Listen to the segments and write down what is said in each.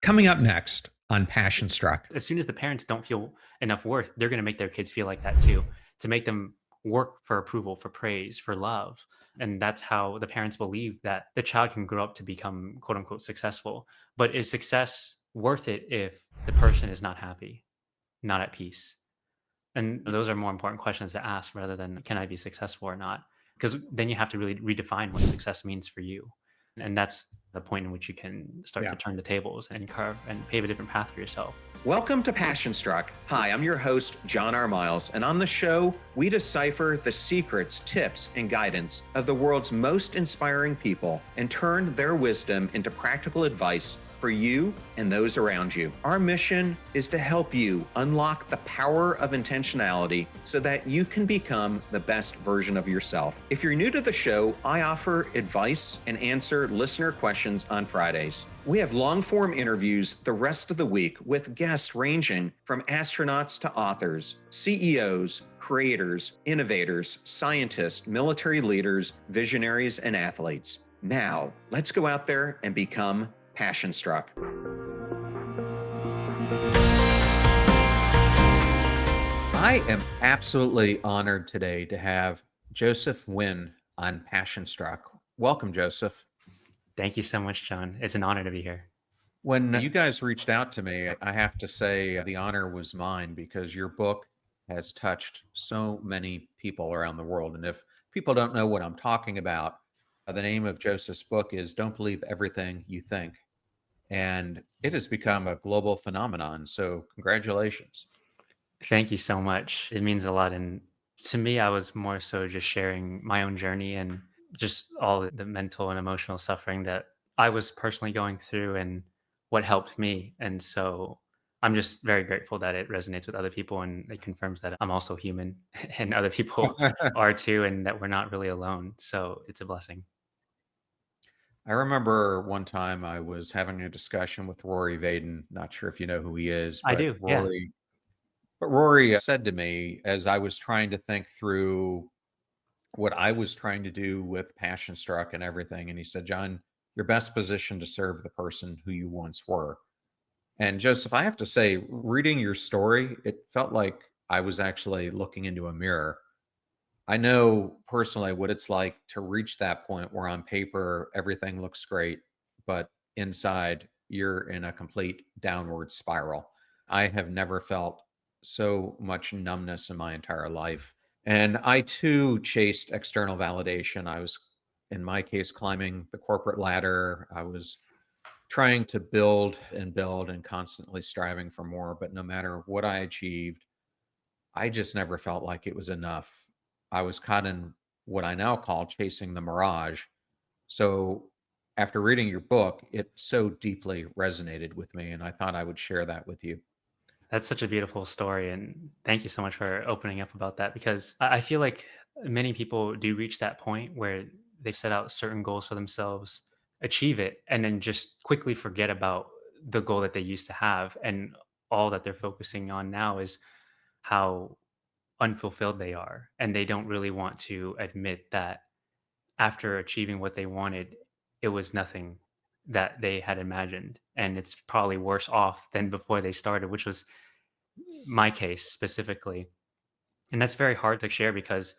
Coming up next on Passion Struck. As soon as the parents don't feel enough worth, they're going to make their kids feel like that too, to make them work for approval, for praise, for love. And that's how the parents believe that the child can grow up to become quote unquote successful. But is success worth it if the person is not happy, not at peace? And those are more important questions to ask rather than can I be successful or not? Because then you have to really redefine what success means for you. And that's the point in which you can start to Yeah. turn the tables and carve and pave a different path for yourself. Welcome to Passion Struck. Hi, I'm your host, John R. Miles, and on the show, we decipher the secrets, tips, and guidance of the world's most inspiring people and turn their wisdom into practical advice for you and those around you. Our mission is to help you unlock the power of intentionality so that you can become the best version of yourself. If you're new to the show, I offer advice and answer listener questions on Fridays. We have long-form interviews the rest of the week with guests ranging from astronauts to authors, CEOs, creators, innovators, scientists, military leaders, visionaries, and athletes. Now, let's go out there and become Passion Struck. I am absolutely honored today to have Joseph Nguyen on Passion Struck. Welcome, Joseph. Thank you so much, John. It's an honor to be here. When you guys reached out to me, I have to say the honor was mine because your book has touched so many people around the world. And if people don't know what I'm talking about, the name of Joseph's book is Don't Believe Everything You Think. And it has become a global phenomenon. So congratulations. Thank you so much. It means a lot. And to me, I was more so just sharing my own journey and just all the mental and emotional suffering that I was personally going through and what helped me. And so I'm just very grateful that it resonates with other people and it confirms that I'm also human and other people are too, and that we're not really alone. So it's a blessing. I remember one time I was having a discussion with Rory Vaden. Not sure if you know who he is, I but do. Yeah. Rory said to me as I was trying to think through what I was trying to do with Passion Struck and everything, and he said, "John, you're best positioned to serve the person who you once were." And Joseph, I have to say, reading your story, it felt like I was actually looking into a mirror. I know personally what it's like to reach that point where on paper everything looks great, but inside you're in a complete downward spiral. I have never felt so much numbness in my entire life. And I too chased external validation. I was, in my case, climbing the corporate ladder. I was trying to build and constantly striving for more. But no matter what I achieved, I just never felt like it was enough. I was caught in what I now call chasing the mirage. So after reading your book, it so deeply resonated with me, and I thought I would share that with you. That's such a beautiful story, and thank you so much for opening up about that because I feel like many people do reach that point where they set out certain goals for themselves, achieve it, and then just quickly forget about the goal that they used to have. And all that they're focusing on now is how unfulfilled they are. And they don't really want to admit that after achieving what they wanted, it was nothing that they had imagined. And it's probably worse off than before they started, which was my case specifically. And that's very hard to share because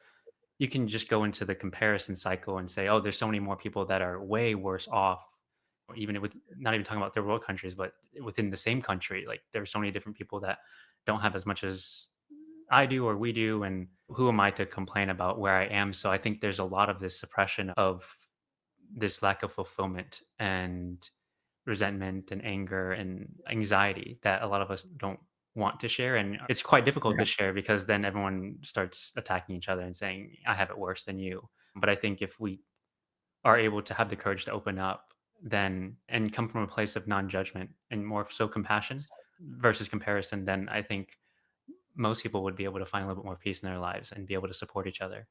you can just go into the comparison cycle and say, oh, there's so many more people that are way worse off, or even with not even talking about third world countries, but within the same country. Like there's so many different people that don't have as much as I do or we do. And who am I to complain about where I am? So I think there's a lot of this suppression of this lack of fulfillment and resentment and anger and anxiety that a lot of us don't want to share. And it's quite difficult Yeah. to share because then everyone starts attacking each other and saying, I have it worse than you. But I think if we are able to have the courage to open up, then and come from a place of non-judgment and more so compassion versus comparison, then I think most people would be able to find a little bit more peace in their lives and be able to support each other.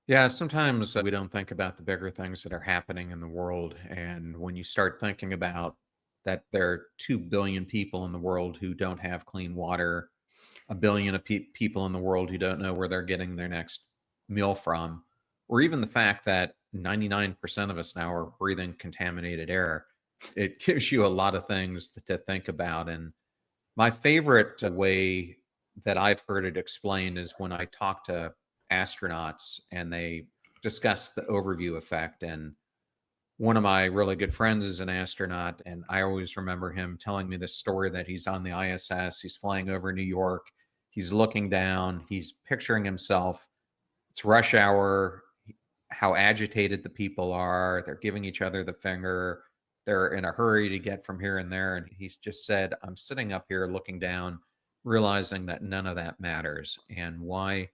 Yeah, sometimes we don't think about the bigger things that are happening in the world. And when you start thinking about that, there are 2 billion people in the world who don't have clean water, a billion of people in the world who don't know where they're getting their next meal from, or even the fact that 99% of us now are breathing contaminated air. It gives you a lot of things to think about. And my favorite way that I've heard it explained is when I talk to astronauts and they discuss the overview effect. And one of my really good friends is an astronaut, and I always remember him telling me this story that he's on the ISS, he's flying over New York, he's looking down, he's picturing himself. It's rush hour, how agitated the people are. They're giving each other the finger. They're in a hurry to get from here and there. And he's just said, I'm sitting up here looking down, realizing that none of that matters. And why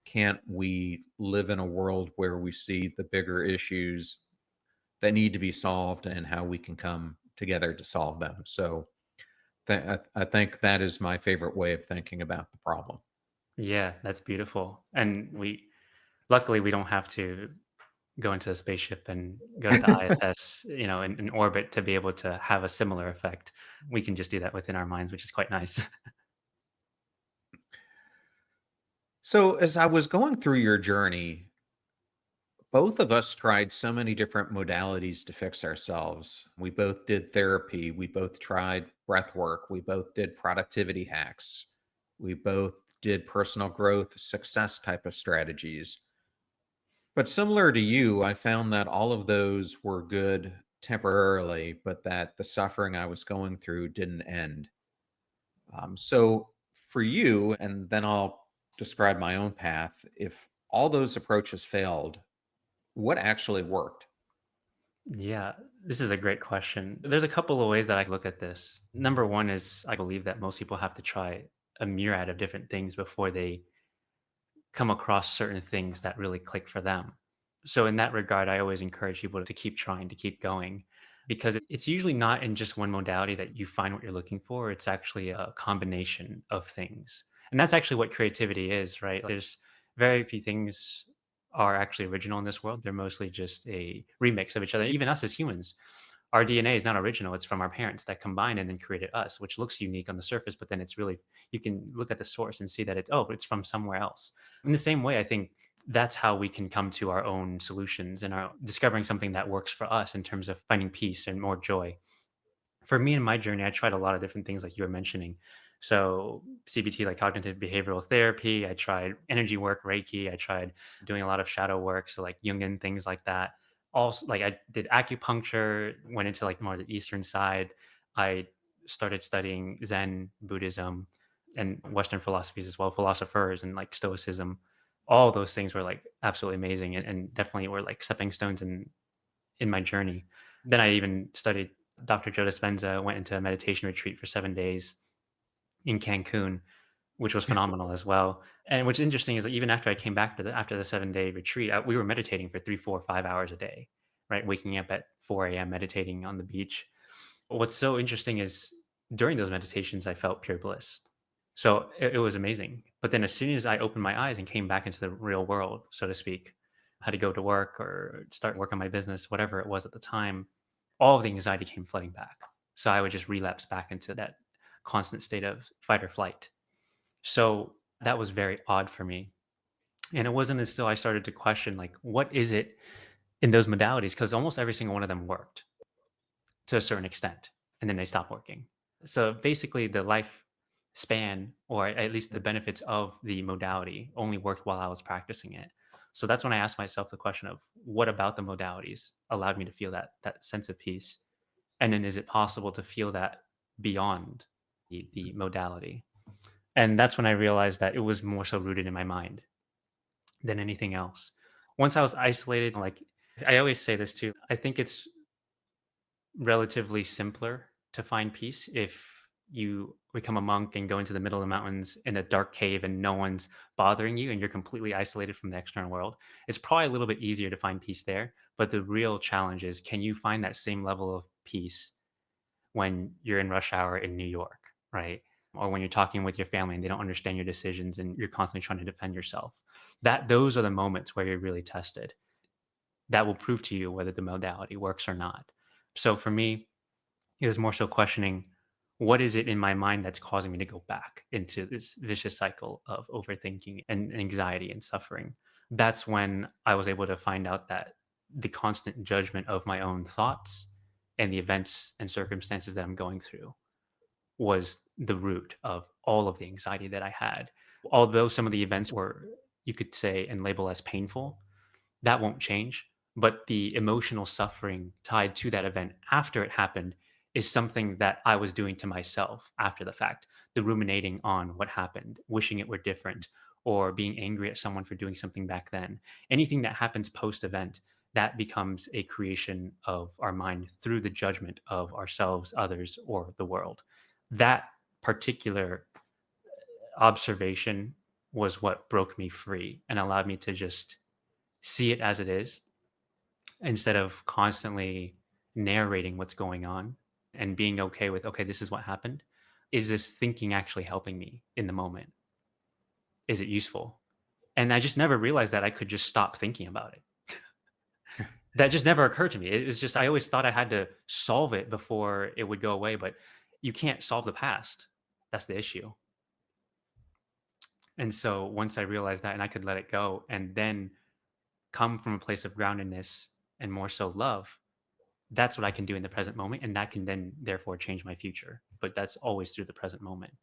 can't we live in a world where we see the bigger issues that need to be solved and how we can come together to solve them? So I think that is my favorite way of thinking about the problem. Yeah, that's beautiful. And luckily we don't have to go into a spaceship and go to the ISS, in orbit to be able to have a similar effect. We can just do that within our minds, which is quite nice. So, as I was going through your journey, both of us tried so many different modalities to fix ourselves. We both did therapy. We both tried breath work. We both did productivity hacks. We both did personal growth, success type of strategies. But similar to you, I found that all of those were good temporarily, but that the suffering I was going through didn't end. So, for you, and then I'll describe my own path, if all those approaches failed, what actually worked? Yeah, this is a great question. There's a couple of ways that I look at this. Number one is I believe that most people have to try a myriad of different things before they come across certain things that really click for them. So in that regard, I always encourage people to keep trying, to keep going, because it's usually not in just one modality that you find what you're looking for. It's actually a combination of things. And that's actually what creativity is, right? There's very few things are actually original in this world. They're mostly just a remix of each other. Even us as humans, our DNA is not original. It's from our parents that combined and then created us, which looks unique on the surface, but then it's really, you can look at the source and see that it's from somewhere else. In the same way, I think that's how we can come to our own solutions and our discovering something that works for us in terms of finding peace and more joy. For me in my journey, I tried a lot of different things like you were mentioning. So CBT, like cognitive behavioral therapy, I tried energy work, Reiki, I tried doing a lot of shadow work, so like Jungian things like that. Also, like I did acupuncture, went into like more the Eastern side. I started studying Zen, Buddhism, and Western philosophies as well, philosophers and like Stoicism. All those things were like absolutely amazing and definitely were like stepping stones in my journey. Then I even studied Dr. Joe Dispenza, went into a meditation retreat for 7 days in Cancun, which was phenomenal as well. And what's interesting is that even after I came back after the 7 day retreat, we were meditating for 3, 4, 5 hours a day, right? Waking up at 4 a.m., meditating on the beach. What's so interesting is during those meditations, I felt pure bliss. So it was amazing. But then as soon as I opened my eyes and came back into the real world, so to speak, had to go to work or start work on my business, whatever it was at the time, all of the anxiety came flooding back. So I would just relapse back into that constant state of fight or flight. So that was very odd for me. And it wasn't until I started to question, like, what is it in those modalities? Because almost every single one of them worked to a certain extent, and then they stopped working. So basically, the life span, or at least the benefits of the modality, only worked while I was practicing it. So that's when I asked myself the question of what about the modalities allowed me to feel that sense of peace, and then is it possible to feel that beyond the modality? And that's when I realized that it was more so rooted in my mind than anything else. Once I was isolated, like I always say this too, I think it's relatively simpler to find peace if you become a monk and go into the middle of the mountains in a dark cave and no one's bothering you and you're completely isolated from the external world. It's probably a little bit easier to find peace there, but the real challenge is, can you find that same level of peace when you're in rush hour in New York, right? Or when you're talking with your family and they don't understand your decisions and you're constantly trying to defend yourself. Those are the moments where you're really tested. That will prove to you whether the modality works or not. So for me, it was more so questioning, what is it in my mind that's causing me to go back into this vicious cycle of overthinking and anxiety and suffering. That's when I was able to find out that the constant judgment of my own thoughts and the events and circumstances that I'm going through was the root of all of the anxiety that I had. Although some of the events were, you could say, and label as painful, that won't change. But the emotional suffering tied to that event after it happened is something that I was doing to myself after the fact. The ruminating on what happened, wishing it were different, or being angry at someone for doing something back then. Anything that happens post event, that becomes a creation of our mind through the judgment of ourselves, others, or the world. That particular observation was what broke me free and allowed me to just see it as it is instead of constantly narrating what's going on and being okay with, okay, this is what happened. Is this thinking actually helping me in the moment? Is it useful? And I just never realized that I could just stop thinking about it. That just never occurred to me. It's just, I always thought I had to solve it before it would go away, but you can't solve the past. That's the issue. And so once I realized that and I could let it go and then come from a place of groundedness and more so love, that's what I can do in the present moment. And that can then therefore change my future. But that's always through the present moment.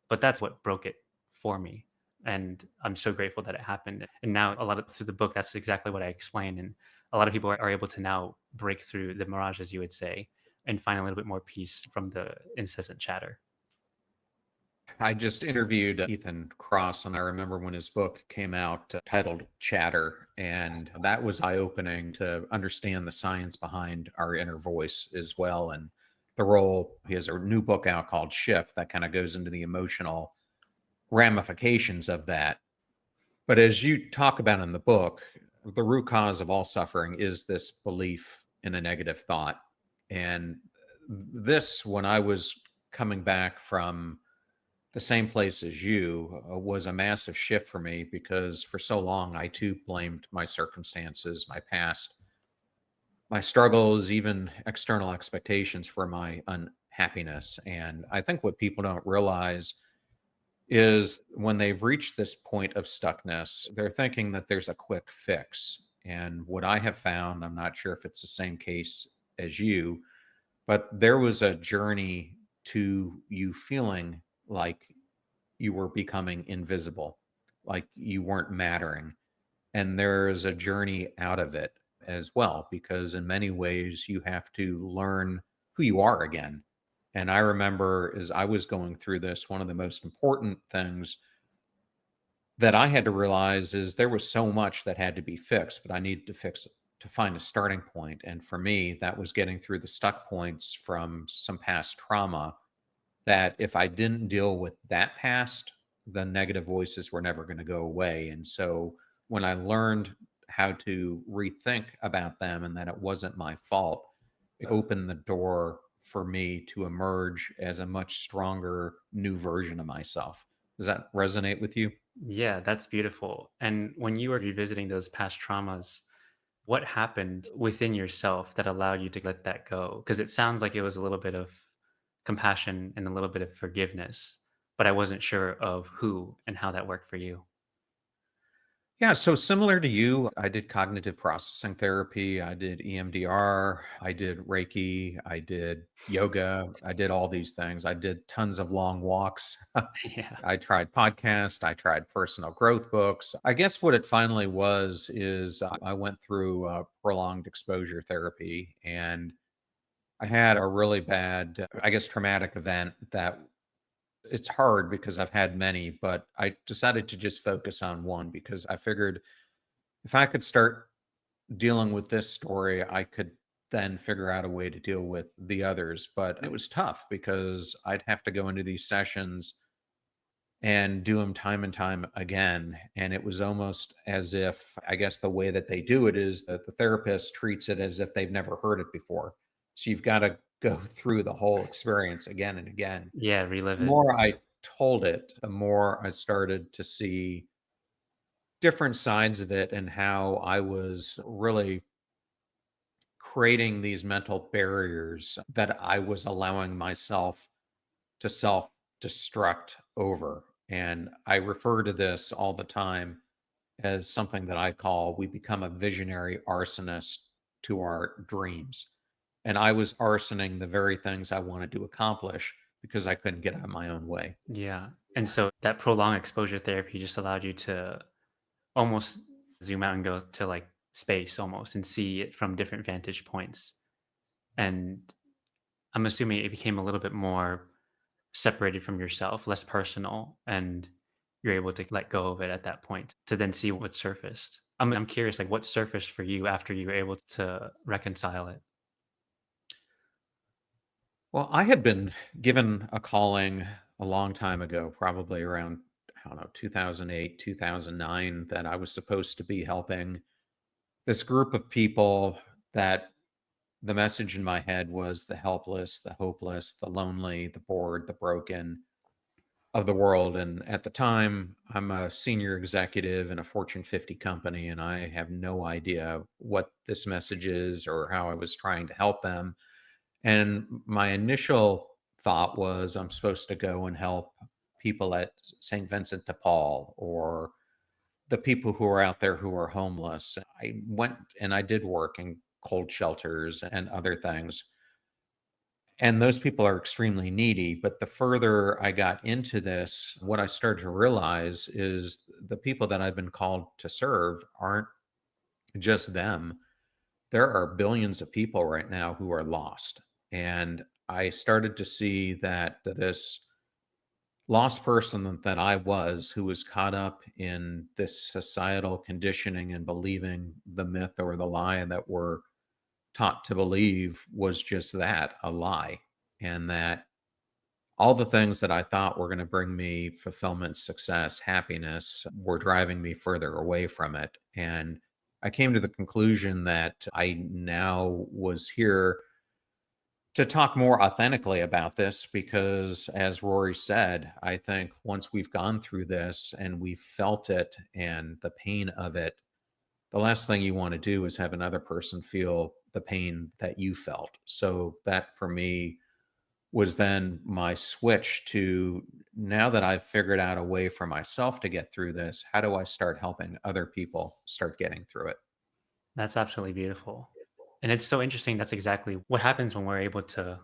But that's what broke it for me. And I'm so grateful that it happened. And now, a lot of through the book, that's exactly what I explain. And a lot of people are able to now break through the mirage, as you would say, and find a little bit more peace from the incessant chatter. I just interviewed Ethan Cross, and I remember when his book came out titled Chatter, and that was eye opening to understand the science behind our inner voice as well. And the role, he has a new book out called Shift that kind of goes into the emotional ramifications of that. But as you talk about in the book, the root cause of all suffering is this belief in a negative thought. And this, when I was coming back from the same place as you, was a massive shift for me because for so long I too blamed my circumstances, my past, my struggles, even external expectations for my unhappiness. And I think what people don't realize is when they've reached this point of stuckness, they're thinking that there's a quick fix. And what I have found, I'm not sure if it's the same case as you, but there was a journey to you feeling like you were becoming invisible, like you weren't mattering. And there's a journey out of it as well, because in many ways you have to learn who you are again. And I remember as I was going through this, one of the most important things that I had to realize is there was so much that had to be fixed, but I needed to fix it to find a starting point. And for me, that was getting through the stuck points from some past trauma that if I didn't deal with that past, the negative voices were never going to go away. And so when I learned how to rethink about them and that it wasn't my fault, it opened the door for me to emerge as a much stronger new version of myself. Does that resonate with you? Yeah, that's beautiful. And when you were revisiting those past traumas, what happened within yourself that allowed you to let that go? Because it sounds like it was a little bit of compassion and a little bit of forgiveness, but I wasn't sure of who and how that worked for you. Yeah, so similar to you, I did cognitive processing therapy, I did EMDR, I did Reiki, I did yoga, I did all these things. I did tons of long walks. Yeah. I tried podcast, I tried personal growth books. I guess what it finally was is I went through prolonged exposure therapy and I had a really bad, I guess, traumatic event that it's hard because I've had many, but I decided to just focus on one because I figured if I could start dealing with this story, I could then figure out a way to deal with the others. But it was tough because I'd have to go into these sessions and do them time and time again. And it was almost as if, I guess, the way that they do it is that the therapist treats it as if they've never heard it before. So you've got to go through the whole experience again and again. Yeah, relive The it. more I told it, the more I started to see different sides of it and how I was really creating these mental barriers that I was allowing myself to self destruct over. And I refer to this all the time as something that I call we become a visionary arsonist to our dreams. And I was arsoning the very things I wanted to accomplish because I couldn't get out of my own way. Yeah. And so that prolonged exposure therapy just allowed you to almost zoom out and go to like space almost and see it from different vantage points. And I'm assuming it became a little bit more separated from yourself, less personal, and you're able to let go of it at that point to then see what surfaced. I'm curious, like what surfaced for you after you were able to reconcile it? Well, I had been given a calling a long time ago, probably around, I don't know, 2008, 2009, that I was supposed to be helping this group of people that the message in my head was the helpless, the hopeless, the lonely, the bored, the broken of the world. And at the time, I'm a senior executive in a Fortune 50 company, and I have no idea what this message is or how I was trying to help them. And my initial thought was I'm supposed to go and help people at St. Vincent de Paul or the people who are out there who are homeless. I went and I did work in cold shelters and other things. And those people are extremely needy. But the further I got into this, what I started to realize is the people that I've been called to serve aren't just them. There are billions of people right now who are lost. And I started to see that this lost person that I was, who was caught up in this societal conditioning and believing the myth or the lie that we're taught to believe, was just that, a lie. And that all the things that I thought were going to bring me fulfillment, success, happiness were driving me further away from it. And I came to the conclusion that I now was here to talk more authentically about this because, as Rory said, I think once we've gone through this and we've felt it and the pain of it, the last thing you want to do is have another person feel the pain that you felt. So, that for me was then my switch to, now that I've figured out a way for myself to get through this, how do I start helping other people start getting through it? That's absolutely beautiful. And it's so interesting. That's exactly what happens when we're able to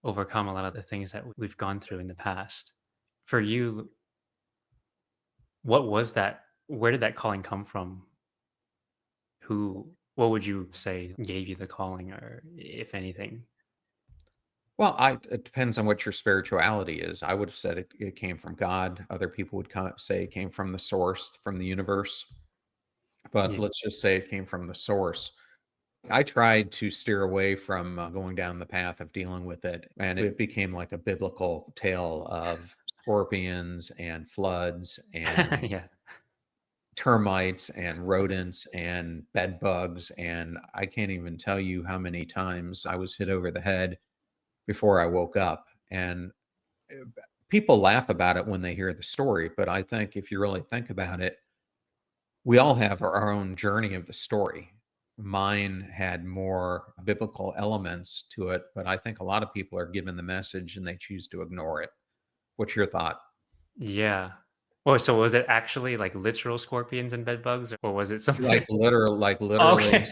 overcome a lot of the things that we've gone through in the past. For you, what was that? Where did that calling come from? What would you say gave you the calling, or if anything? Well, it depends on what your spirituality is. I would have said it came from God. Other people would say it came from the source, from the universe. But Yeah. let's just say it came from the source. I tried to steer away from going down the path of dealing with it, and it became like a biblical tale of scorpions and floods and Yeah. termites and rodents and bed bugs. And I can't even tell you how many times I was hit over the head before I woke up. And uh, people laugh about it when they hear the story, but I think if you really think about it, we all have our own journey of the story. Mine had more biblical elements to it, but I think a lot of people are given the message and they choose to ignore it. What's your thought? Yeah. Oh, so was it actually like literal scorpions and bed bugs, or was it something? Like literally, Okay.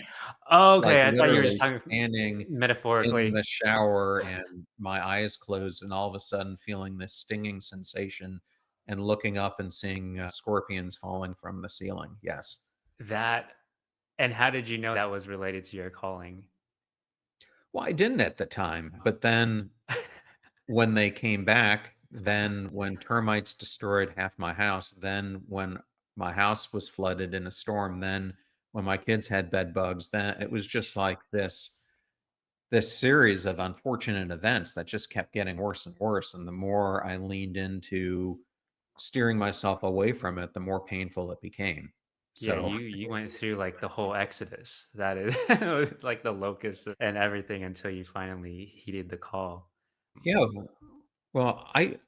Okay, I thought you were just talking standing in metaphorically. the shower and my eyes closed, and all of a sudden feeling this stinging sensation and looking up and seeing scorpions falling from the ceiling. Yes. That and how did you know that was related to your calling? Well, I didn't at the time, but then when they came back, then when termites destroyed half my house, then when my house was flooded in a storm, then when my kids had bed bugs, then it was just like this series of unfortunate events that just kept getting worse and worse. And the more I leaned into steering myself away from it, the more painful it became. Yeah, So, you went through, like, the whole exodus. That is like the locusts and everything until you finally heeded the call. yeah. Well, I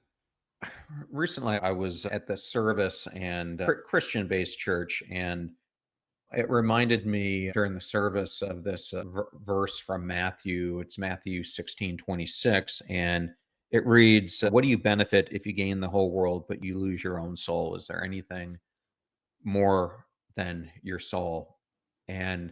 recently I was at the service and Christian based church, and it reminded me during the service of this verse from Matthew. It's Matthew 16:26, and it reads, what do you benefit if you gain the whole world, but you lose your own soul? Is there anything more than your soul? And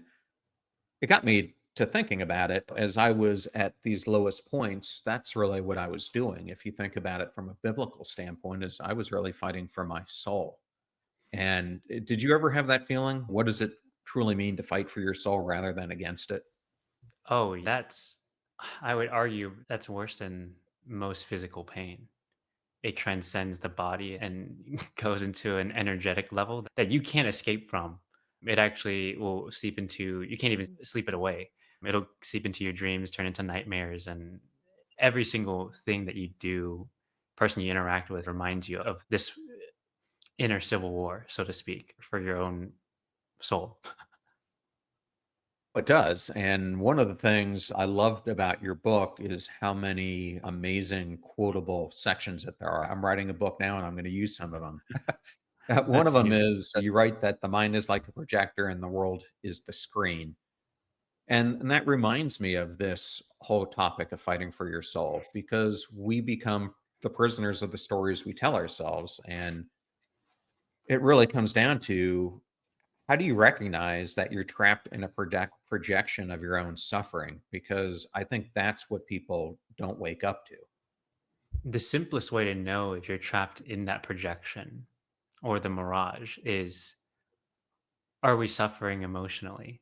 it got me to thinking about it, as I was at these lowest points, that's really what I was doing. If you think about it from a biblical standpoint, is I was really fighting for my soul. And did you ever have that feeling? What does it truly mean to fight for your soul rather than against it? Oh, that's I would argue that's worse than most physical pain. It transcends the body and goes into an energetic level that you can't escape from. It actually will seep into you can't even sleep it away. It'll seep into your dreams, turn into nightmares, and every single thing that you do, person you interact with reminds you of this inner civil war, so to speak, for your own soul. It does. And one of the things I loved about your book is how many amazing quotable sections that there are. I'm writing a book now and I'm going to use some of them. One of That's them beautiful. is you write that the mind is like a projector and the world is the screen. And that reminds me of this whole topic of fighting for your soul because we become the prisoners of the stories we tell ourselves. And it really comes down to, how do you recognize that you're trapped in a projection of your own suffering? Because I think that's what people don't wake up to. The simplest way to know if you're trapped in that projection or the mirage is, are we suffering emotionally?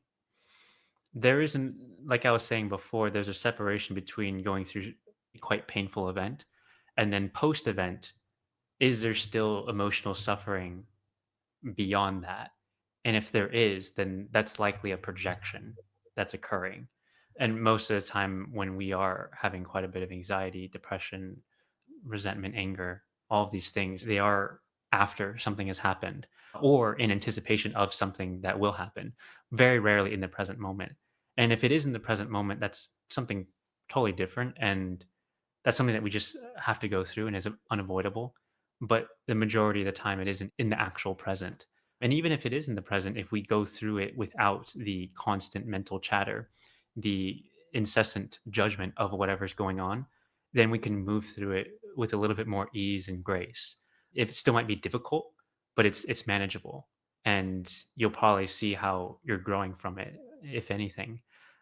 There isn't, like I was saying before, there's a separation between going through a quite painful event and then post event. Is there still emotional suffering beyond that? And if there is, then that's likely a projection that's occurring. And most of the time, when we are having quite a bit of anxiety, depression, resentment, anger, all of these things, they are after something has happened or in anticipation of something that will happen, very rarely in the present moment. And if it is in the present moment, that's something totally different. And that's something that we just have to go through and is unavoidable. But the majority of the time, it isn't in the actual present. And even if it is in the present, if we go through it without the constant mental chatter, the incessant judgment of whatever's going on, then we can move through it with a little bit more ease and grace. It still might be difficult, but it's manageable. And you'll probably see how you're growing from it, if anything.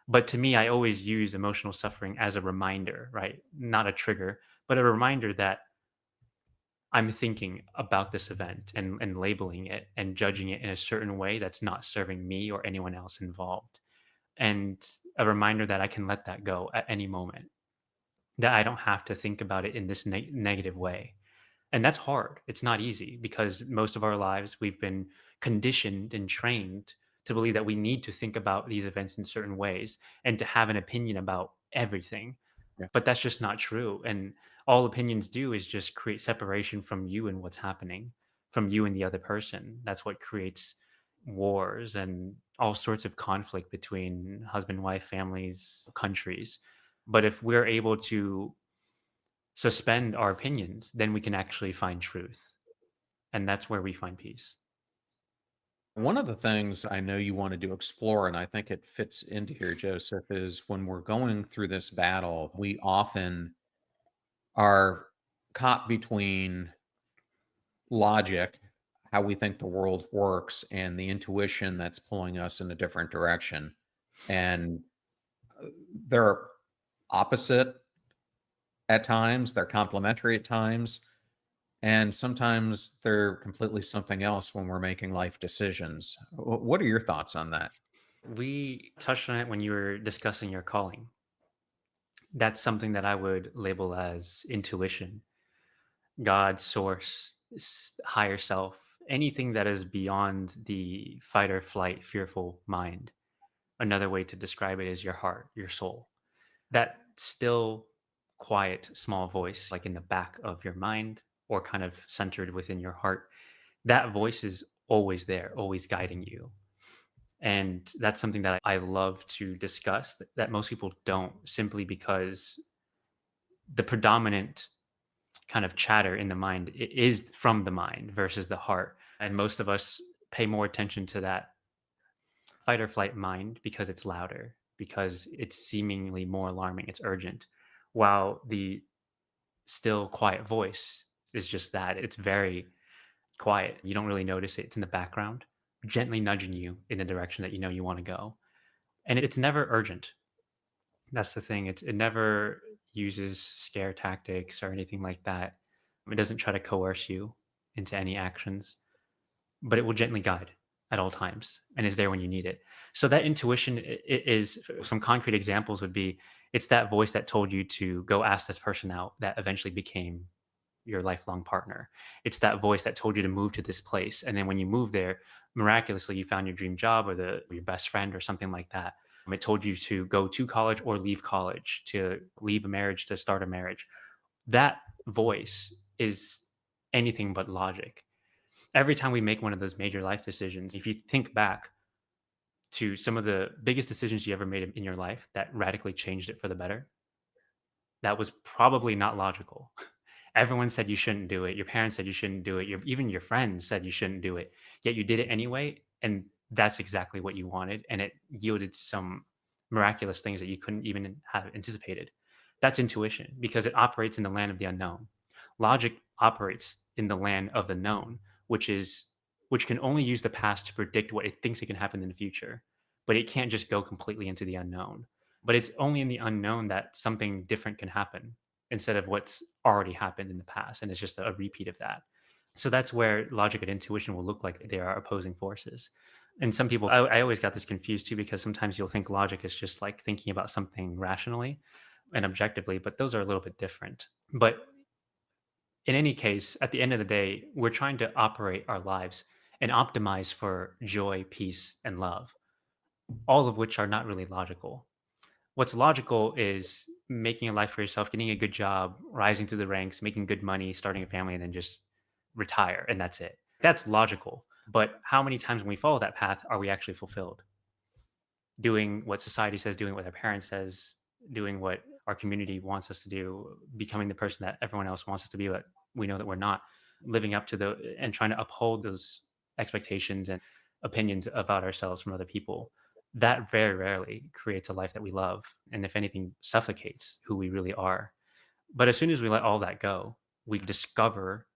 But to me, I always use emotional suffering as a reminder, right? Not a trigger, but a reminder that I'm thinking about this event and labeling it and judging it in a certain way that's not serving me or anyone else involved. And a reminder that I can let that go at any moment, that I don't have to think about it in this negative way. And that's hard. It's not easy because most of our lives we've been conditioned and trained to believe that we need to think about these events in certain ways and to have an opinion about everything. Yeah. But that's just not true. And all opinions do is just create separation from you and what's happening, from you and the other person. That's what creates wars and all sorts of conflict between husband, wife, families, countries. But if we're able to suspend our opinions, then we can actually find truth. And that's where we find peace. One of the things I know you wanted to explore, and I think it fits into here, Joseph, is when we're going through this battle, we often are caught between logic, how we think the world works, and the intuition that's pulling us in a different direction. And they're opposite at times, they're complementary at times, and sometimes they're completely something else when we're making life decisions. What are your thoughts on that? We touched on it when you were discussing your calling. That's something that I would label as intuition, God, source, higher self, anything that is beyond the fight or flight, fearful mind. Another way to describe it is your heart, your soul. That still quiet, small voice, like in the back of your mind or kind of centered within your heart, that voice is always there, always guiding you. And that's something that I love to discuss that most people don't, simply because the predominant kind of chatter in the mind is from the mind versus the heart. And most of us pay more attention to that fight or flight mind because it's louder, because it's seemingly more alarming, it's urgent. While the still quiet voice is just that, it's very quiet. You don't really notice it. It's in the background, gently nudging you in the direction that you know you want to go. And it's never urgent. That's the thing. It never uses scare tactics or anything like that. It doesn't try to coerce you into any actions, but it will gently guide at all times and is there when you need it. So that intuition is some concrete examples would be it's that voice that told you to go ask this person out that eventually became your lifelong partner. It's that voice that told you to move to this place. And then when you move there, miraculously you found your dream job or your best friend or something like that. It told you to go to college or leave college, to leave a marriage, to start a marriage. That voice is anything but logic. Every time we make one of those major life decisions, if you think back to some of the biggest decisions you ever made in your life that radically changed it for the better, that was probably not logical. Everyone said you shouldn't do it. Your parents said you shouldn't do it. Even your friends said you shouldn't do it. Yet you did it anyway, and that's exactly what you wanted, and it yielded some miraculous things that you couldn't even have anticipated. That's intuition because it operates in the land of the unknown. Logic operates in the land of the known, which can only use the past to predict what it thinks it can happen in the future, but it can't just go completely into the unknown. But it's only in the unknown that something different can happen instead of what's already happened in the past, and it's just a repeat of that. So that's where logic and intuition will look like they are opposing forces. And some people, I always got this confused too, because sometimes you'll think logic is just like thinking about something rationally and objectively, but those are a little bit different. But in any case, at the end of the day, we're trying to operate our lives and optimize for joy, peace, and love, all of which are not really logical. What's logical is making a life for yourself, getting a good job, rising through the ranks, making good money, starting a family, and then just retire, and that's it. That's logical. But how many times when we follow that path are we actually fulfilled? Doing what society says, doing what our parents says, doing what our community wants us to do, becoming the person that everyone else wants us to be, but we know that we're not, living up to the and trying to uphold those expectations and opinions about ourselves from other people. That very rarely creates a life that we love. And if anything, suffocates who we really are. But as soon as we let all that go, we discover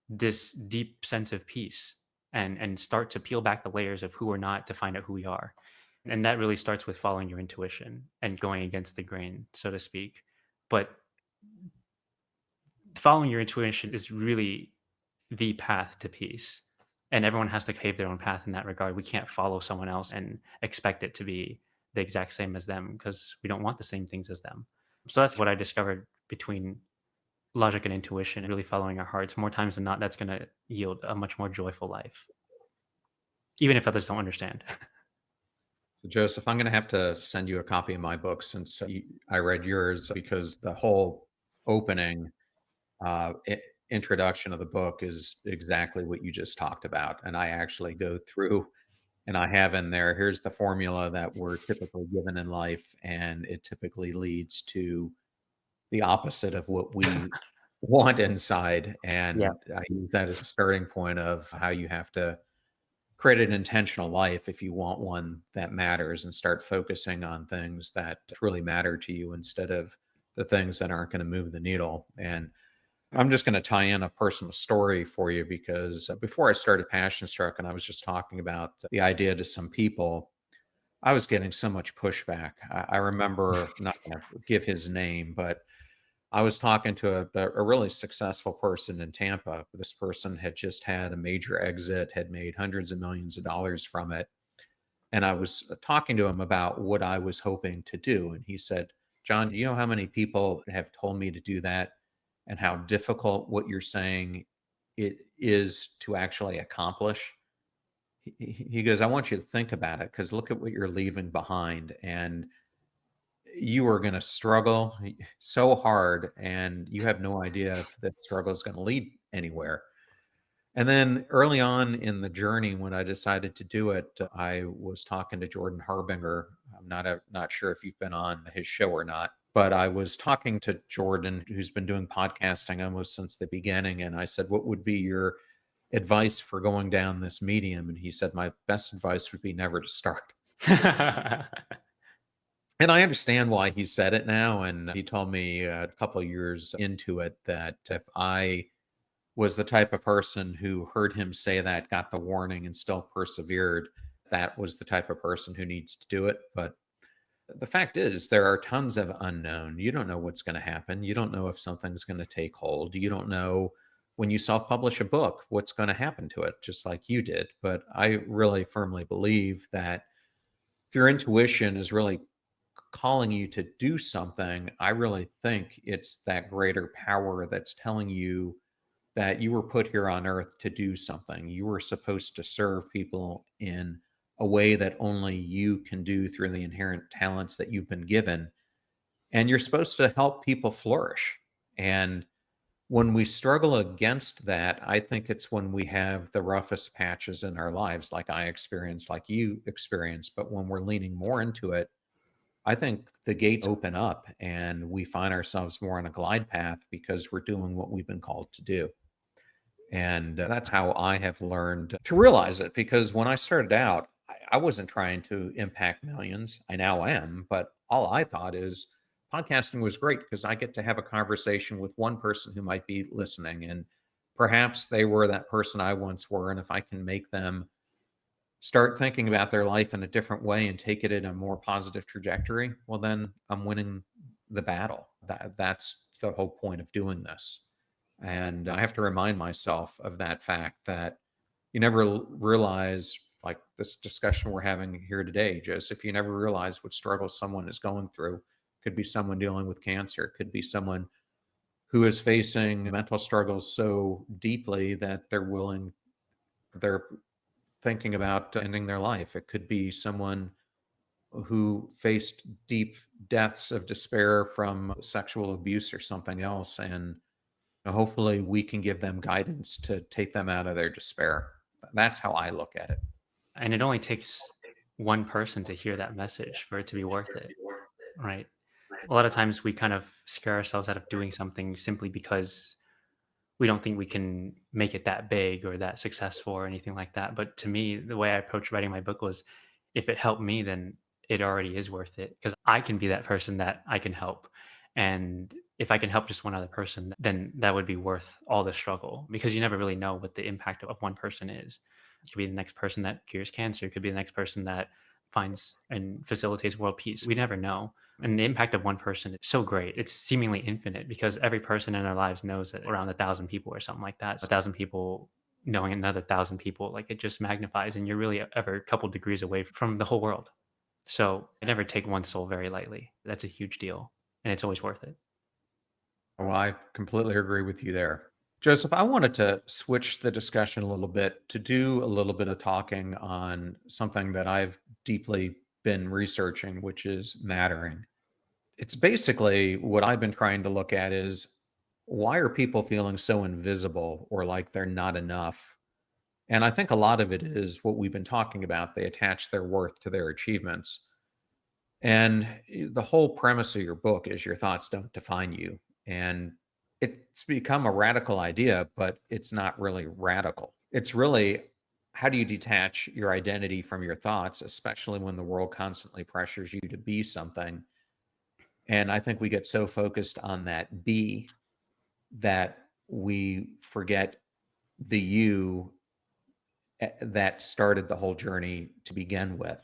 this deep sense of peace and start to peel back the layers of who we're not to find out who we are. And that really starts with following your intuition and going against the grain, so to speak. But following your intuition is really the path to peace. And everyone has to pave their own path in that regard. We can't follow someone else and expect it to be the exact same as them because we don't want the same things as them. So that's what I discovered between logic and intuition and really following our hearts. More times than not, that's going to yield a much more joyful life, even if others don't understand. So, Joseph, I'm going to have to send you a copy of my book since I read yours because the whole opening introduction of the book is exactly what you just talked about. And I actually go through and I have in there, here's the formula that we're typically given in life. And it typically leads to the opposite of what we want inside. Yeah. And I use that as a starting point of how you have to create an intentional life if you want one that matters and start focusing on things that truly matter to you instead of the things that aren't going to move the needle. And I'm just going to tie in a personal story for you because before I started Passion Struck and I was just talking about the idea to some people, I was getting so much pushback. I remember, not going to give his name, but I was talking to a really successful person in Tampa. This person had just had a major exit, had made hundreds of millions of dollars from it. And I was talking to him about what I was hoping to do. And he said, John, do you know how many people have told me to do that and how difficult what you're saying it is to actually accomplish? He goes, I want you to think about it because look at what you're leaving behind. And you are going to struggle so hard and you have no idea if that struggle is going to lead anywhere. And then early on in the journey, when I decided to do it, I was talking to Jordan Harbinger. I'm not sure if you've been on his show or not, but I was talking to Jordan, who's been doing podcasting almost since the beginning. And I said, what would be your advice for going down this medium? And he said, my best advice would be never to start. And I understand why he said it now. And he told me a couple of years into it that if I was the type of person who heard him say that, got the warning, and still persevered, that was the type of person who needs to do it. But The fact is, there are tons of unknown. You don't know what's going to happen. You don't know if something's going to take hold. You don't know when you self publish a book what's going to happen to it, just like you did. But I really firmly believe that if your intuition is really calling you to do something, I really think it's that greater power that's telling you that you were put here on earth to do something. You were supposed to serve people in a way that only you can do through the inherent talents that you've been given. And you're supposed to help people flourish. And when we struggle against that, I think it's when we have the roughest patches in our lives, like I experienced, like you experienced. But when we're leaning more into it, I think the gates open up and we find ourselves more on a glide path because we're doing what we've been called to do. And that's how I have learned to realize it. Because when I started out, I wasn't trying to impact millions. I now am. But all I thought is podcasting was great because I get to have a conversation with one person who might be listening. And perhaps they were that person I once were. And if I can make them start thinking about their life in a different way and take it in a more positive trajectory, well, then I'm winning the battle. That's the whole point of doing this. And I have to remind myself of that fact that you never realize, like this discussion we're having here today, Joseph, you never realize what struggles someone is going through. Could be someone dealing with cancer, could be someone who is facing mental struggles so deeply that they're thinking about ending their life. It could be someone who faced deep deaths of despair from sexual abuse or something else. And hopefully we can give them guidance to take them out of their despair. That's how I look at it. And it only takes one person to hear that message for it to be worth it, right? A lot of times we kind of scare ourselves out of doing something simply because we don't think we can make it that big or that successful or anything like that. But to me, the way I approached writing my book was, if it helped me, then it already is worth it because I can be that person that I can help. And if I can help just one other person, then that would be worth all the struggle because you never really know what the impact of one person is. It could be the next person that cures cancer. It could be the next person that finds and facilitates world peace. We never know. And the impact of one person is so great. It's seemingly infinite because every person in their lives knows that around 1,000 people or something like that. 1,000 people knowing another 1,000 people, like it just magnifies, and you're really ever a couple degrees away from the whole world. So I never take one soul very lightly. That's a huge deal, and it's always worth it. Well, I completely agree with you there. Joseph, I wanted to switch the discussion a little bit to do a little bit of talking on something that I've deeply been researching, which is mattering. It's basically what I've been trying to look at is why are people feeling so invisible or like they're not enough? And I think a lot of it is what we've been talking about. They attach their worth to their achievements. And the whole premise of your book is your thoughts don't define you. And it's become a radical idea, but it's not really radical. It's really how do you detach your identity from your thoughts, especially when the world constantly pressures you to be something. And I think we get so focused on that be that we forget the you that started the whole journey to begin with.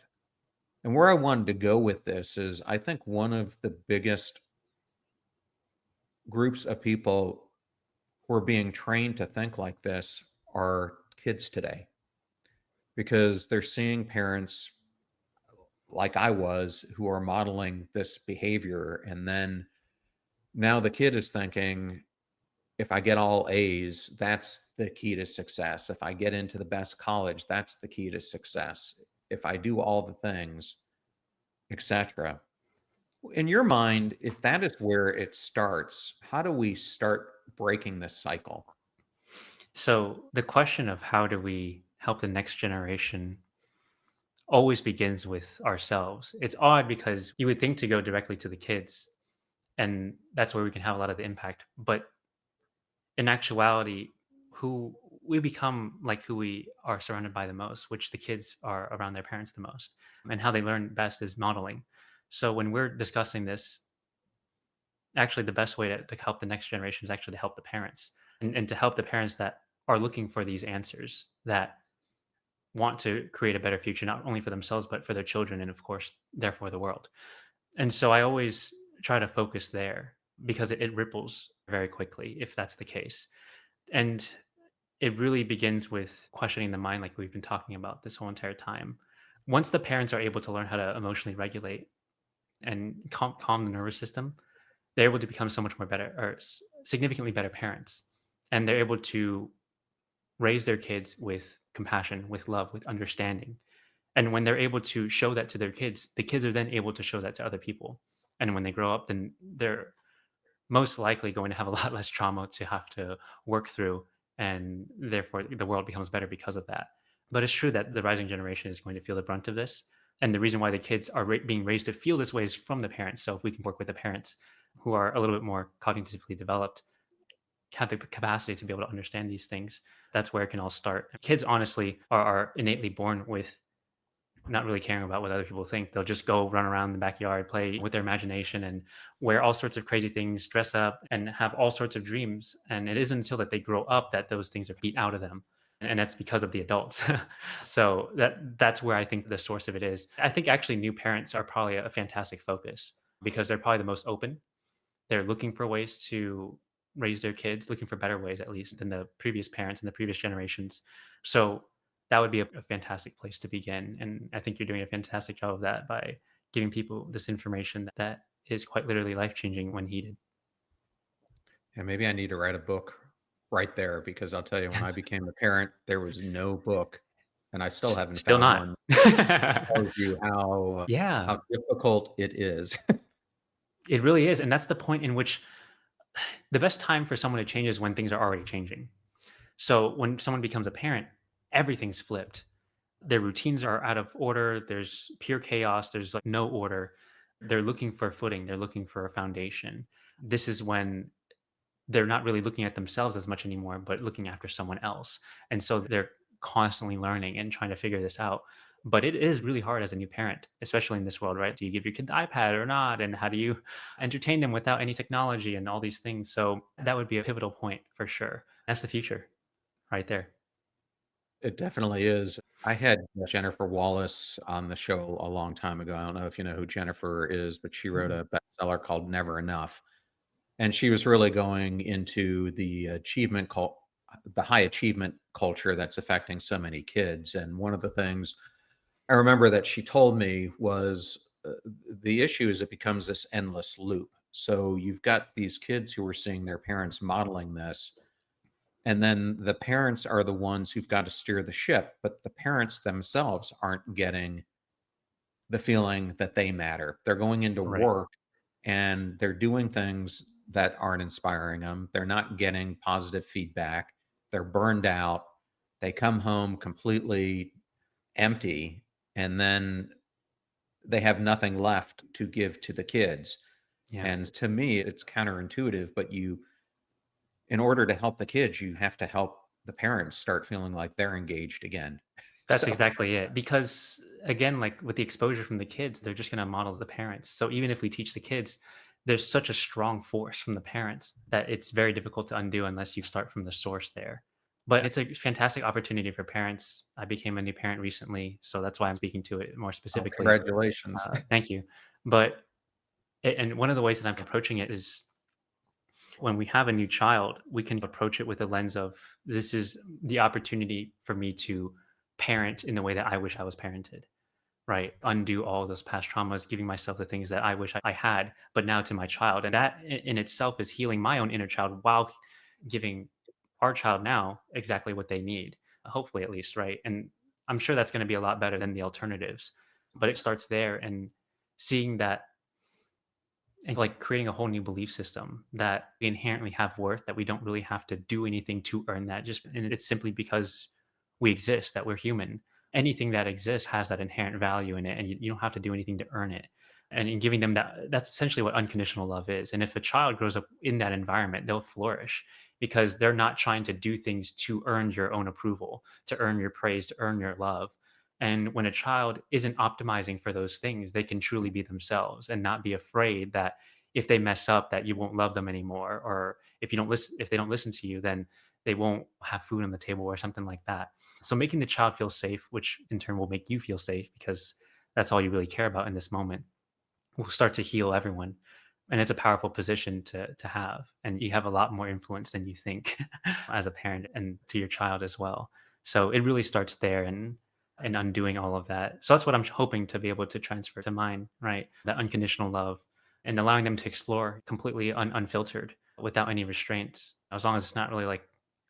And where I wanted to go with this is I think one of the biggest groups of people who are being trained to think like this are kids today because they're seeing parents like I was who are modeling this behavior. And then now the kid is thinking, if I get all A's, that's the key to success. If I get into the best college, that's the key to success. If I do all the things, etc. In your mind, if that is where it starts, how do we start breaking this cycle? So the question of how do we help the next generation always begins with ourselves. It's odd because you would think to go directly to the kids, and that's where we can have a lot of the impact. But in actuality, who we become like who we are surrounded by the most, which the kids are around their parents the most, and how they learn best is modeling. So when we're discussing this, actually the best way to help the next generation is actually to help the parents and to help the parents that are looking for these answers, that want to create a better future, not only for themselves, but for their children, and of course, therefore the world. And so I always try to focus there because it ripples very quickly if that's the case. And it really begins with questioning the mind, like we've been talking about this whole entire time. Once the parents are able to learn how to emotionally regulate and calm the nervous system, they're able to become so much more better or significantly better parents. And they're able to raise their kids with compassion, with love, with understanding. And when they're able to show that to their kids, the kids are then able to show that to other people. And when they grow up, then they're most likely going to have a lot less trauma to have to work through. And therefore, the world becomes better because of that. But it's true that the rising generation is going to feel the brunt of this. And the reason why the kids are being raised to feel this way is from the parents. So if we can work with the parents who are a little bit more cognitively developed, have the capacity to be able to understand these things, that's where it can all start. Kids, honestly, are innately born with not really caring about what other people think. They'll just go run around the backyard, play with their imagination, and wear all sorts of crazy things, dress up, and have all sorts of dreams. And it isn't until that they grow up that those things are beat out of them. And that's because of the adults. So that's where I think the source of it is. I think actually new parents are probably a fantastic focus because they're probably the most open. They're looking for ways to raise their kids, looking for better ways at least than the previous parents and the previous generations. So that would be a fantastic place to begin. And I think you're doing a fantastic job of that by giving people this information that is quite literally life changing when heeded. And maybe I need to write a book right there because I'll tell you, when I became a parent, there was no book, and I still haven't Still found not. one that tells you Yeah, how difficult it is. it really is. And that's the point in which the best time for someone to change is when things are already changing. So when someone becomes a parent, everything's flipped. Their routines are out of order. There's pure chaos. There's like no order. They're looking for footing. They're looking for a foundation. This is when they're not really looking at themselves as much anymore, but looking after someone else. And so they're constantly learning and trying to figure this out. But it is really hard as a new parent, especially in this world, right? Do you give your kid the iPad or not? And how do you entertain them without any technology and all these things? So that would be a pivotal point for sure. That's the future right there. It definitely is. I had Jennifer Wallace on the show a long time ago. I don't know if you know who Jennifer is, but she wrote Mhm. a bestseller called Never Enough. And she was really going into the high achievement culture that's affecting so many kids. And one of the things I remember that she told me was the issue is it becomes this endless loop. So you've got these kids who are seeing their parents modeling this, and then the parents are the ones who've got to steer the ship, but the parents themselves aren't getting the feeling that they matter. They're going into Right. work and they're doing things that aren't inspiring them. They're not getting positive feedback. They're burned out. They come home completely empty, and then they have nothing left to give to the kids. Yeah. And to me, it's counterintuitive, but in order to help the kids, you have to help the parents start feeling like they're engaged again. That's So exactly it. Because again, like with the exposure from the kids, they're just going to model the parents. So even if we teach the kids, there's such a strong force from the parents that it's very difficult to undo unless you start from the source there. But it's a fantastic opportunity for parents. I became a new parent recently, so that's why I'm speaking to it more oh, specifically. congratulations. Thank you. But and one of the ways that I'm approaching it is when we have a new child, we can approach it with a lens of this is the opportunity for me to parent in the way that I wish I was parented, right? Undo all those past traumas, giving myself the things that I wish I had, but now to my child. And that in itself is healing my own inner child while giving our child now exactly what they need, hopefully at least, right? And I'm sure that's going to be a lot better than the alternatives. But it starts there and seeing that and like creating a whole new belief system that we inherently have worth, that we don't really have to do anything to earn that. Just and it's simply because we exist, that we're human. Anything that exists has that inherent value in it, and you don't have to do anything to earn it. And in giving them that, that's essentially what unconditional love is. And if a child grows up in that environment, they'll flourish because they're not trying to do things to earn your own approval, to earn your praise, to earn your love. And when a child isn't optimizing for those things, they can truly be themselves and not be afraid that if they mess up that you won't love them anymore, or if they don't listen to you, then they won't have food on the table or something like that. So making the child feel safe, which in turn will make you feel safe because that's all you really care about in this moment, will start to heal everyone. And it's a powerful position to have. And you have a lot more influence than you think as a parent and to your child as well. So it really starts there and undoing all of that. So that's what I'm hoping to be able to transfer to mine, right? That unconditional love and allowing them to explore completely unfiltered without any restraints, as long as it's not really like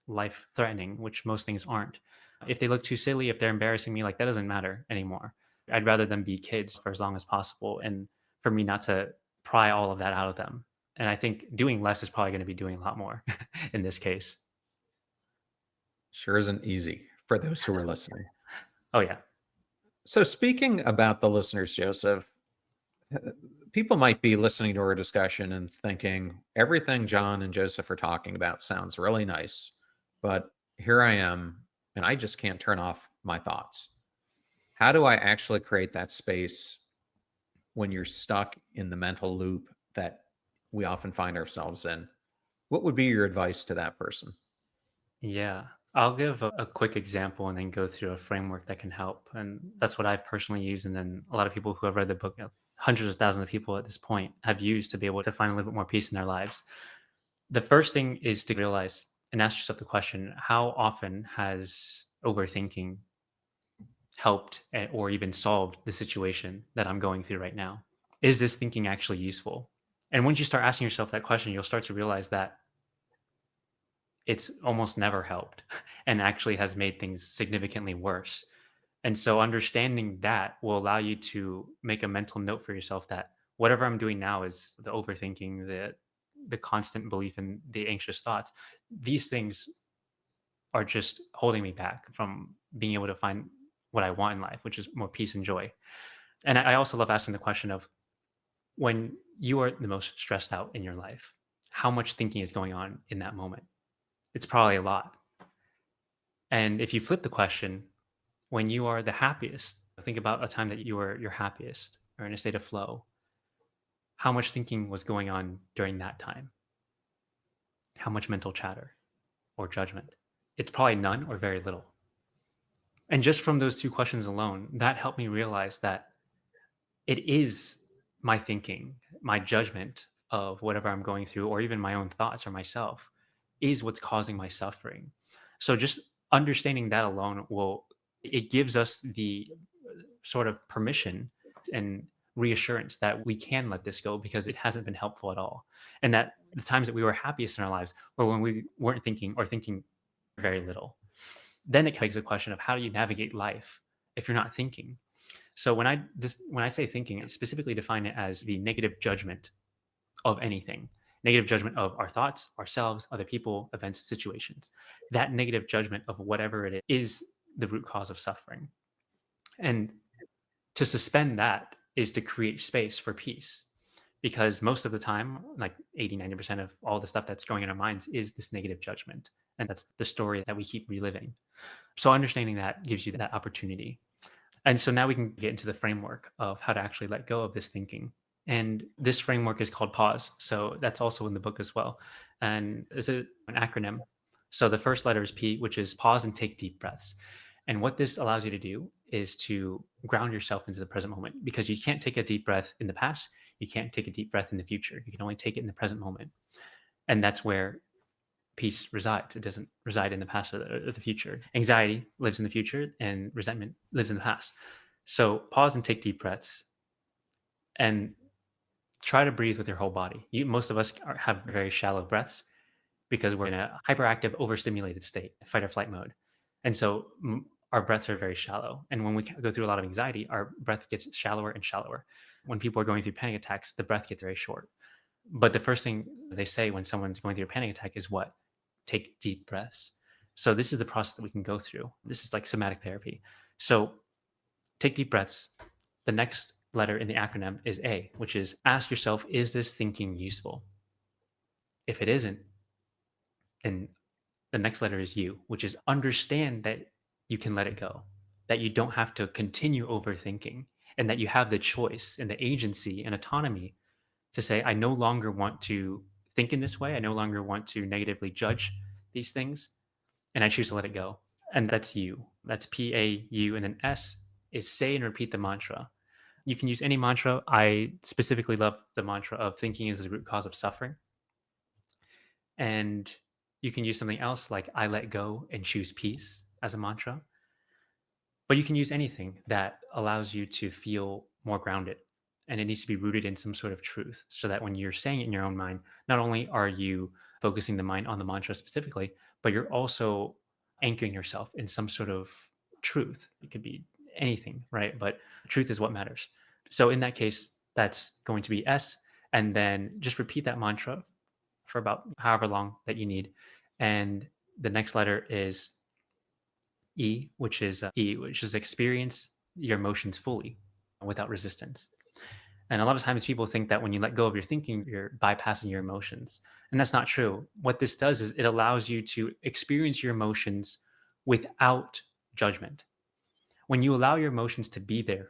life threatening, which most things aren't. If they look too silly, if they're embarrassing me, like that doesn't matter anymore. I'd rather them be kids for as long as possible and for me not to pry all of that out of them. And I think doing less is probably going to be doing a lot more in this case. Sure isn't easy for those who are listening. Oh, yeah. So, speaking about the listeners, Joseph, uh, people might be listening to our discussion and thinking everything John and Joseph are talking about sounds really nice, but here I am, and I just can't turn off my thoughts. How do I actually create that space when you're stuck in the mental loop that we often find ourselves in? What would be your advice to that person? Yeah. I'll give a quick example and then go through a framework that can help. And that's what I've personally used. And then a lot of people who have read the book, hundreds of thousands of people at this point have used to be able to find a little bit more peace in their lives. The first thing is to realize and ask yourself the question, how often has overthinking helped or even solved the situation that I'm going through right now? Is this thinking actually useful? And once you start asking yourself that question, you'll start to realize that it's almost never helped and actually has made things significantly worse. And so understanding that will allow you to make a mental note for yourself that whatever I'm doing now is the overthinking, the constant belief in the anxious thoughts. These things are just holding me back from being able to find what I want in life, which is more peace and joy. And I also love asking the question of when you are the most stressed out in your life, how much thinking is going on in that moment? It's probably a lot. And if you flip the question, when you are the happiest, think about a time that you were your happiest or in a state of flow. How much thinking was going on during that time? How much mental chatter or judgment? It's probably none or very little. And just from those two questions alone, that helped me realize that it is my thinking, my judgment of whatever I'm going through, or even my own thoughts or myself, is what's causing my suffering. So just understanding that alone it gives us the sort of permission and reassurance that we can let this go because it hasn't been helpful at all. And that the times that we were happiest in our lives were when we weren't thinking or thinking very little. Then it begs the question of how do you navigate life if you're not thinking? So when I say thinking, I specifically define it as the negative judgment of anything. Negative judgment of our thoughts, ourselves, other people, events, situations. That negative judgment of whatever it is the root cause of suffering. And to suspend that is to create space for peace. Because most of the time, like 80, 90% of all the stuff that's going in our minds is this negative judgment. And that's the story that we keep reliving. So understanding that gives you that opportunity. And so now we can get into the framework of how to actually let go of this thinking. And this framework is called PAUSE. So that's also in the book as well. And it's an acronym. So the first letter is P, which is pause and take deep breaths. And what this allows you to do is to ground yourself into the present moment because you can't take a deep breath in the past. You can't take a deep breath in the future. You can only take it in the present moment. And that's where peace resides. It doesn't reside in the past or the future. Anxiety lives in the future and resentment lives in the past. So pause and take deep breaths and try to breathe with your whole body. Most of us have very shallow breaths because we're in a hyperactive, overstimulated state, fight or flight mode. And so our breaths are very shallow. And when we go through a lot of anxiety, our breath gets shallower and shallower. When people are going through panic attacks, the breath gets very short. But the first thing they say when someone's going through a panic attack is what? Take deep breaths. So this is the process that we can go through. This is like somatic therapy. So take deep breaths. The next letter in the acronym is A, which is ask yourself, is this thinking useful? If it isn't, then the next letter is U, which is understand that you can let it go, that you don't have to continue overthinking, and that you have the choice and the agency and autonomy to say, I no longer want to think in this way. I no longer want to negatively judge these things, and I choose to let it go. And that's U. That's PAU. And then S is say and repeat the mantra. You can use any mantra. I specifically love the mantra of thinking is the root cause of suffering. And you can use something else like I let go and choose peace as a mantra. But you can use anything that allows you to feel more grounded. And it needs to be rooted in some sort of truth so that when you're saying it in your own mind, not only are you focusing the mind on the mantra specifically, but you're also anchoring yourself in some sort of truth. It could be anything, right? But truth is what matters. So in that case, that's going to be S. And then just repeat that mantra for about however long that you need. And the next letter is E, which is experience your emotions fully without resistance. And a lot of times people think that when you let go of your thinking, you're bypassing your emotions. And that's not true. What this does is it allows you to experience your emotions without judgment. When you allow your emotions to be there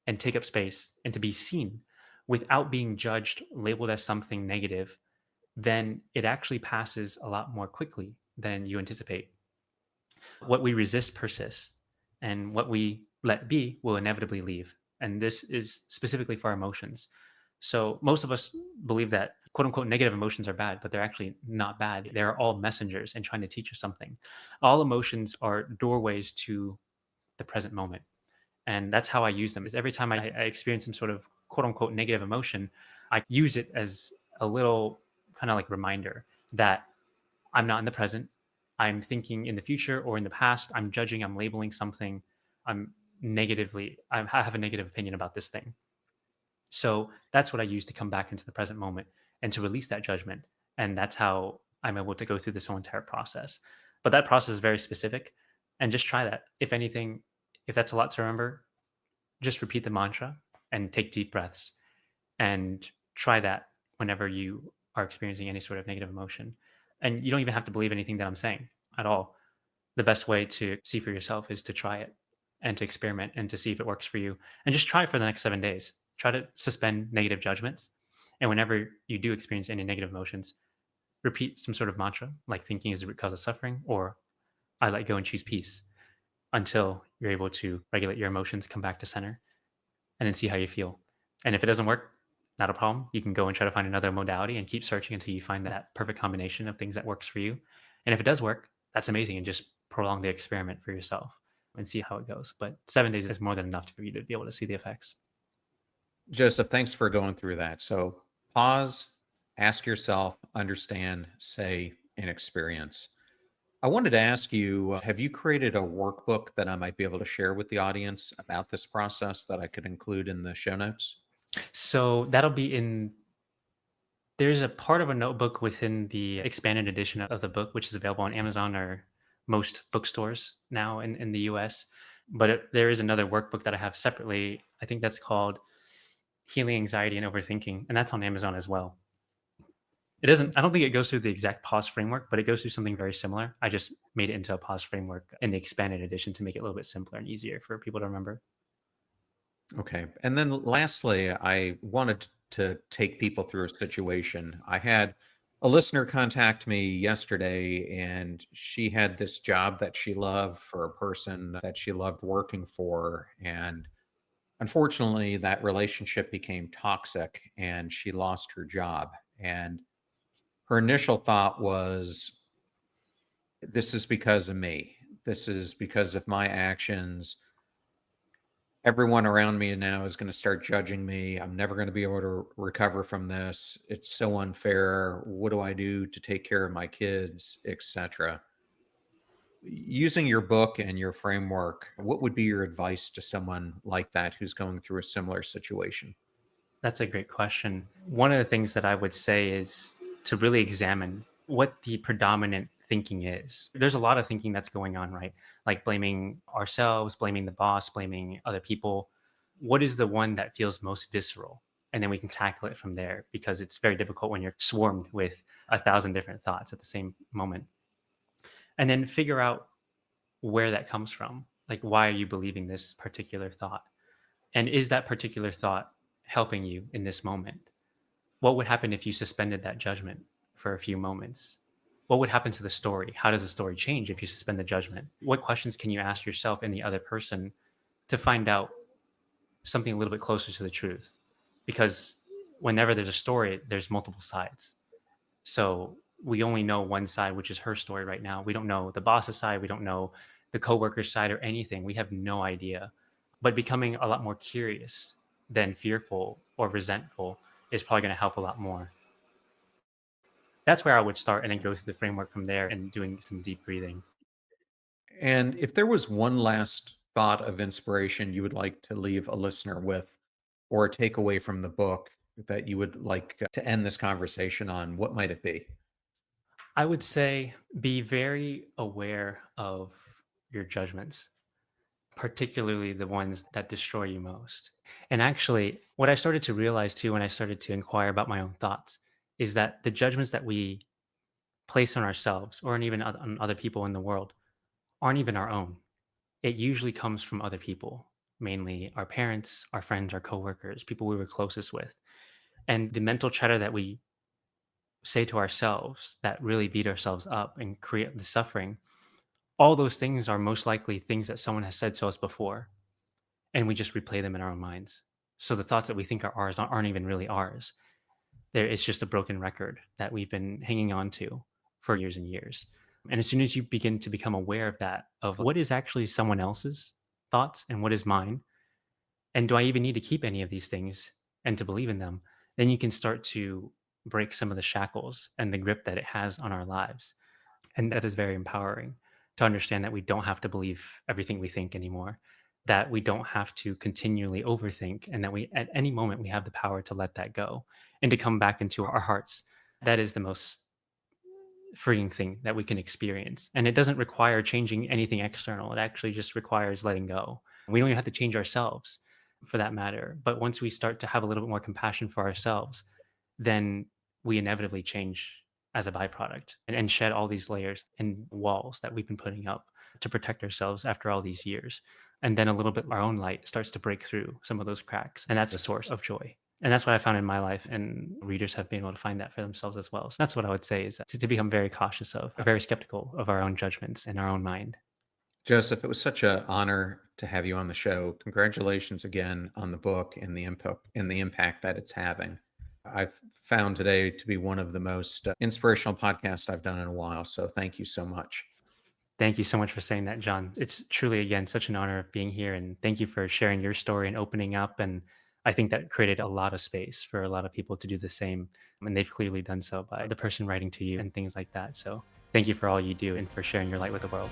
and take up space and to be seen without being judged, labeled as something negative, then it actually passes a lot more quickly than you anticipate. What we resist persists, and what we let be will inevitably leave. And this is specifically for our emotions. So most of us believe that quote unquote negative emotions are bad, but they're actually not bad. They're all messengers and trying to teach us something. All emotions are doorways to the present moment. And that's how I use them is every time I experience some sort of quote unquote negative emotion, I use it as a little kind of like reminder that I'm not in the present. I'm thinking in the future or in the past. I'm judging, I'm labeling something. I have a negative opinion about this thing. So that's what I use to come back into the present moment and to release that judgment. And that's how I'm able to go through this whole entire process. But that process is very specific. And just try that. If anything, if that's a lot to remember, just repeat the mantra and take deep breaths and try that whenever you are experiencing any sort of negative emotion. And you don't even have to believe anything that I'm saying at all. The best way to see for yourself is to try it and to experiment and to see if it works for you. And just try it for the next 7 days. Try to suspend negative judgments. And whenever you do experience any negative emotions, repeat some sort of mantra like thinking is the root cause of suffering or I let go and choose peace until you're able to regulate your emotions, come back to center, and then see how you feel. And if it doesn't work, not a problem. You can go and try to find another modality and keep searching until you find that perfect combination of things that works for you. And if it does work, that's amazing. And just prolong the experiment for yourself and see how it goes. But 7 days is more than enough for you to be able to see the effects. Joseph, thanks for going through that. So pause, ask yourself, understand, say, and experience. I wanted to ask you, have you created a workbook that I might be able to share with the audience about this process that I could include in the show notes? So that'll be in there's a part of a notebook within the expanded edition of the book, which is available on Amazon or most bookstores now in the US. But there is another workbook that I have separately. I think that's called Healing Anxiety and Overthinking, and that's on Amazon as well. I don't think it goes through the exact pause framework, but it goes through something very similar. I just made it into a pause framework in the expanded edition to make it a little bit simpler and easier for people to remember. Okay. And then lastly, I wanted to take people through a situation. I had a listener contact me yesterday, and she had this job that she loved for a person that she loved working for. And unfortunately, that relationship became toxic and she lost her job. And her initial thought was, this is because of me. This is because of my actions. Everyone around me now is going to start judging me. I'm never going to be able to recover from this. It's so unfair. What do I do to take care of my kids, etc.? Using your book and your framework, what would be your advice to someone like that who's going through a similar situation? That's a great question. One of the things that I would say is to really examine what the predominant thinking is. There's a lot of thinking that's going on, right? Like blaming ourselves, blaming the boss, blaming other people. What is the one that feels most visceral? And then we can tackle it from there because it's very difficult when you're swarmed with 1,000 different thoughts at the same moment. And then figure out where that comes from. Like, why are you believing this particular thought? And is that particular thought helping you in this moment? What would happen if you suspended that judgment for a few moments? What would happen to the story? How does the story change if you suspend the judgment? What questions can you ask yourself and the other person to find out something a little bit closer to the truth. Because whenever there's a story, there's multiple sides. So we only know one side, which is her story right now. We don't know the boss's side. We don't know the coworker's side or anything. We have no idea. But becoming a lot more curious than fearful or resentful is probably going to help a lot more. That's where I would start and then go through the framework from there and doing some deep breathing. And if there was one last thought of inspiration you would like to leave a listener with, or a takeaway from the book that you would like to end this conversation on, what might it be? I would say be very aware of your judgments, particularly the ones that destroy you most. And actually, what I started to realize too when I started to inquire about my own thoughts is that the judgments that we place on ourselves or on even on other people in the world aren't even our own. It usually comes from other people, mainly our parents, our friends, our coworkers, people we were closest with. And the mental chatter that we say to ourselves that really beat ourselves up and create the suffering, all those things are most likely things that someone has said to us before, and we just replay them in our own minds. So the thoughts that we think are ours aren't even really ours. It's just a broken record that we've been hanging on to for years and years. And as soon as you begin to become aware of that, of what is actually someone else's thoughts and what is mine, and do I even need to keep any of these things and to believe in them, then you can start to break some of the shackles and the grip that it has on our lives. And that is very empowering to understand that we don't have to believe everything we think anymore, that we don't have to continually overthink, and that we, at any moment, we have the power to let that go and to come back into our hearts. That is the most freeing thing that we can experience. And it doesn't require changing anything external. It actually just requires letting go. We don't even have to change ourselves for that matter. But once we start to have a little bit more compassion for ourselves, then we inevitably change as a byproduct and shed all these layers and walls that we've been putting up to protect ourselves after all these years. And then a little bit our own light starts to break through some of those cracks. And that's a source of joy. And that's what I found in my life. And readers have been able to find that for themselves as well. So that's what I would say is that to become very cautious of, very skeptical of our own judgments and our own mind. Joseph, it was such an honor to have you on the show. Congratulations again on the book and the impact that it's having. I've found today to be one of the most inspirational podcasts I've done in a while. So thank you so much. Thank you so much for saying that, John. It's truly, again, such an honor of being here. And thank you for sharing your story and opening up. And I think that created a lot of space for a lot of people to do the same. And they've clearly done so by the person writing to you and things like that. So thank you for all you do and for sharing your light with the world.